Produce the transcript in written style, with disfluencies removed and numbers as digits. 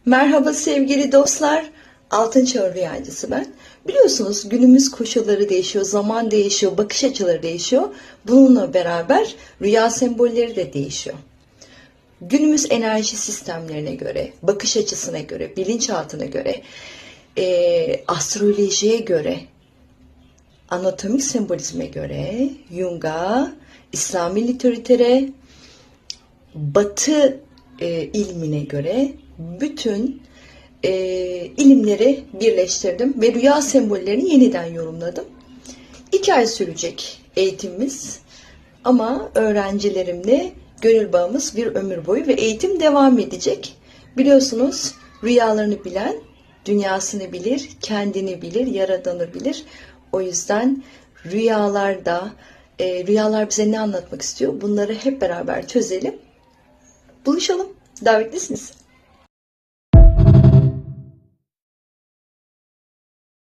Merhaba sevgili dostlar. Altın Çağ Rüyacısı ben. Biliyorsunuz günümüz koşulları değişiyor, zaman değişiyor, bakış açıları değişiyor. Bununla beraber rüya sembolleri de değişiyor. Günümüz enerji sistemlerine göre, bakış açısına göre, bilinçaltına göre, astrolojiye göre, anatomik sembolizme göre, Jung'a, İslami literatüre, Batı ilmine göre bütün ilimleri birleştirdim ve rüya sembollerini yeniden yorumladım. 2 ay sürecek eğitimimiz ama öğrencilerimle gönül bağımız bir ömür boyu ve eğitim devam edecek. Biliyorsunuz rüyalarını bilen dünyasını bilir, kendini bilir, yaradanı bilir. O yüzden rüyalar bize ne anlatmak istiyor? Bunları hep beraber çözelim. Buluşalım. Davetlisiniz.